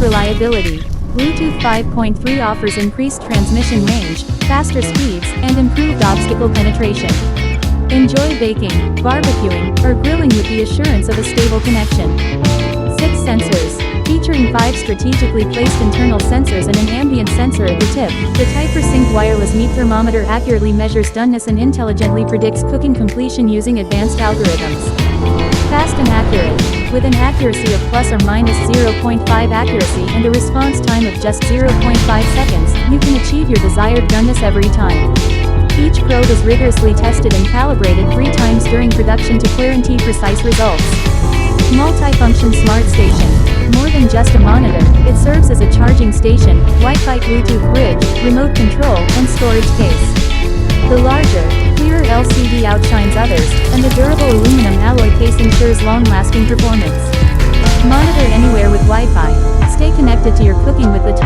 reliability. Bluetooth 5.3 offers increased transmission range, faster speeds, and improved obstacle penetration. Enjoy baking, barbecuing, or grilling with the assurance of a stable connection. 6 sensors. Featuring 5 strategically placed internal sensors and an ambient sensor at the tip, the Hypersync wireless meat thermometer accurately measures doneness and intelligently predicts cooking completion using advanced algorithms. Fast and accurate. With an accuracy of plus or minus 0.5 accuracy and a response time of just 0.5 seconds, you can achieve your desired doneness every time. Each probe is rigorously tested and calibrated 3 times during production to guarantee precise results. Multifunction Smart Station. More than just a monitor, it serves as a charging station, Wi-Fi Bluetooth bridge, remote control, and storage case. The larger, clearer LCD outshines others, and the durable aluminum alloy case ensures long-lasting performance. Monitor anywhere with Wi-Fi. Stay connected to your cooking with the